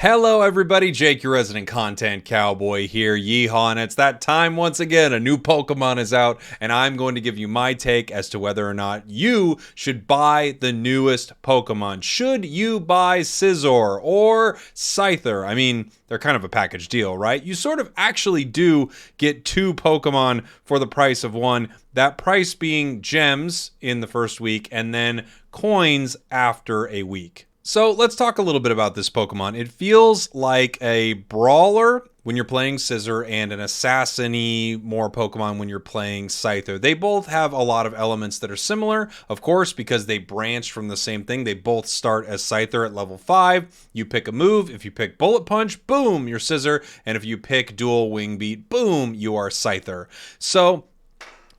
Hello everybody, Jake, your resident content cowboy here, Yeehaw, and it's that time once again. A new Pokemon is out, and I'm going to give you my take as to whether or not you should buy the newest Pokemon. Should you buy Scizor or Scyther? I mean, they're kind of a package deal, right? You sort of actually do get two Pokemon for the price of one. That price being gems in the first week and then coins after a week. So let's talk a little bit about this Pokemon. It feels like a brawler when you're playing Scizor and an assassin-y more Pokemon when you're playing Scyther. They both have a lot of elements that are similar, of course, because they branch from the same thing. They both start as Scyther at level 5. You pick a move. If you pick Bullet Punch, boom, you're Scizor. And if you pick Dual Wing Beat, boom, you are Scyther. So,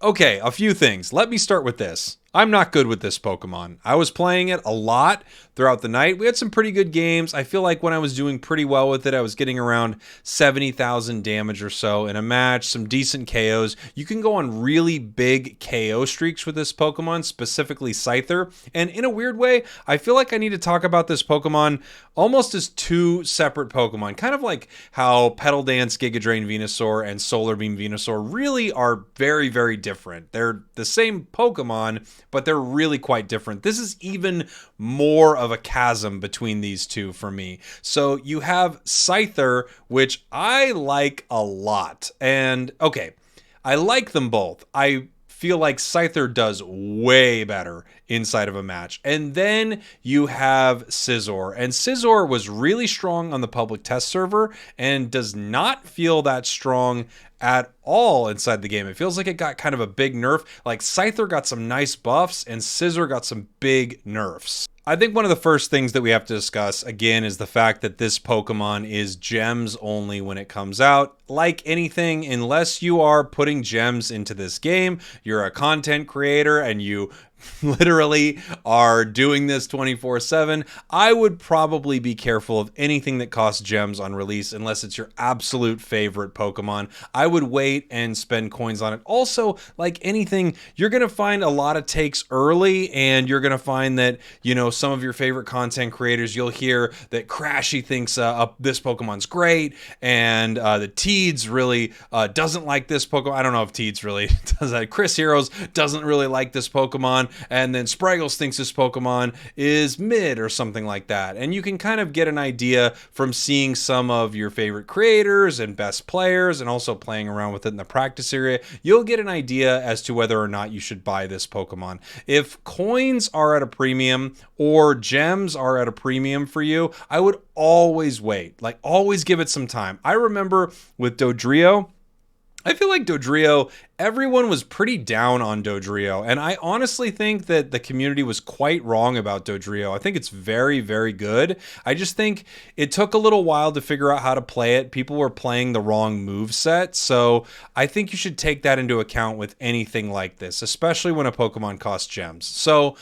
okay, a few things. Let me start with this. I'm not good with this Pokemon. I was playing it a lot throughout the night. We had some pretty good games. I feel like when I was doing pretty well with it, I was getting around 70,000 damage or so in a match, some decent KOs. You can go on really big KO streaks with this Pokemon, specifically Scyther. And in a weird way, I feel like I need to talk about this Pokemon almost as two separate Pokemon. Kind of like how Petal Dance Giga Drain Venusaur and Solar Beam Venusaur really are very, very different. They're the same Pokemon, but they're really quite different. This is even more of a chasm between these two for me. So you have Scyther, which I like a lot. And okay, I like them both. I feel like Scyther does way better inside of a match. And then you have Scizor. And Scizor was really strong on the public test server and does not feel that strong at all inside the game. It feels like it got kind of a big nerf. Like Scyther got some nice buffs and Scizor got some big nerfs. I think one of the first things that we have to discuss, again, is the fact that this Pokemon is gems only when it comes out. Like anything, unless you are putting gems into this game, you're a content creator and you literally are doing this 24/7, I would probably be careful of anything that costs gems on release unless it's your absolute favorite Pokemon. I would wait and spend coins on it. Also, like anything, you're going to find a lot of takes early, and you're going to find that, you know, some of your favorite content creators, you'll hear that Crashy thinks this Pokemon's great, and the Teeds really doesn't like this Pokemon. I don't know if Teeds really does that. Chris Heroes doesn't really like this Pokemon. And then Spragels thinks this Pokemon is mid or something like that. And you can kind of get an idea from seeing some of your favorite creators and best players and also playing around with it in the practice area. You'll get an idea as to whether or not you should buy this Pokemon. If coins are at a premium or gems are at a premium for you, I would always wait. Like, always give it some time. I remember with Dodrio, I feel like Dodrio, everyone was pretty down on Dodrio, and I honestly think that the community was quite wrong about Dodrio. I think it's very, very good. I just think it took a little while to figure out how to play it. People were playing the wrong moveset, so I think you should take that into account with anything like this, especially when a Pokemon costs gems. So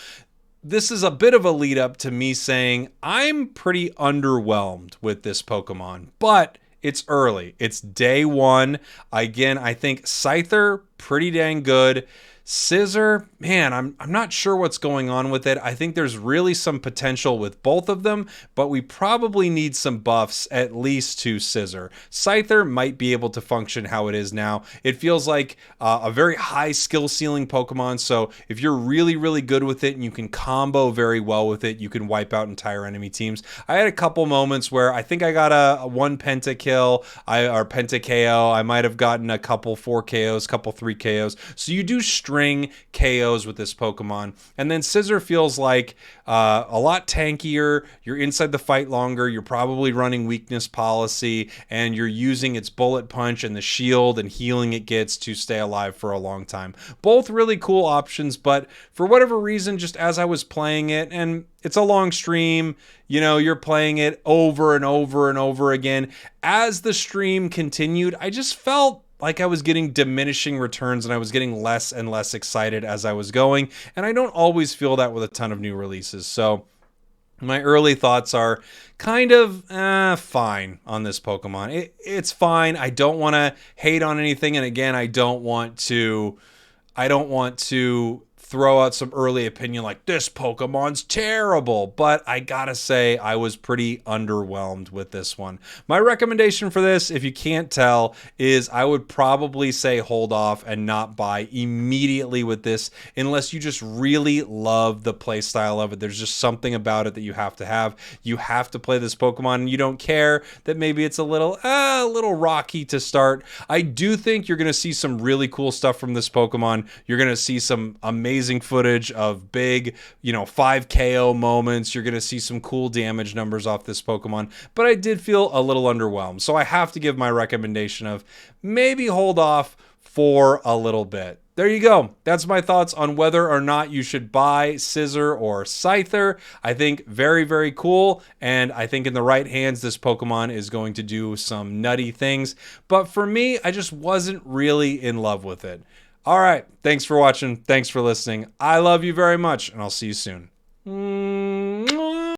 this is a bit of a lead up to me saying I'm pretty underwhelmed with this Pokemon, but it's early. It's day one. Again, I think Scyther, pretty dang good. Scizor, man, I'm not sure what's going on with it. I think there's really some potential with both of them, but we probably need some buffs at least to Scizor. Scyther might be able to function how it is now. It feels like a very high skill ceiling Pokemon, so if you're really, really good with it and you can combo very well with it, you can wipe out entire enemy teams. I had a couple moments where I think I got a 1 pentakill or penta KO. I might have gotten a couple 4 KOs, couple 3 KOs. So you do string KOs with this Pokemon. And then Scizor feels like a lot tankier. You're inside the fight longer. You're probably running weakness policy, and you're using its bullet punch and the shield and healing it gets to stay alive for a long time. Both really cool options, but for whatever reason, just as I was playing it, and it's a long stream, you know, you're playing it over and over and over again. As the stream continued, I just felt like I was getting diminishing returns and I was getting less and less excited as I was going. And I don't always feel that with a ton of new releases. So my early thoughts are kind of fine on this Pokemon. It's fine. I don't want to hate on anything. And again, I don't want to throw out some early opinion like this Pokemon's terrible, but I gotta say I was pretty underwhelmed with this one. My recommendation for this, if you can't tell, is I would probably say hold off and not buy immediately with this unless you just really love the play style of it. There's just something about it that you have to have. You have to play this Pokemon, and you don't care that maybe it's a little rocky to start. I do think you're going to see some really cool stuff from this Pokemon. You're going to see some amazing footage of big, 5 KO moments. You're going to see some cool damage numbers off this Pokemon, but I did feel a little underwhelmed. So I have to give my recommendation of maybe hold off for a little bit. There you go. That's my thoughts on whether or not you should buy Scizor or Scyther. I think very, very cool. And I think in the right hands, this Pokemon is going to do some nutty things. But for me, I just wasn't really in love with it. All right. Thanks for watching. Thanks for listening. I love you very much, and I'll see you soon.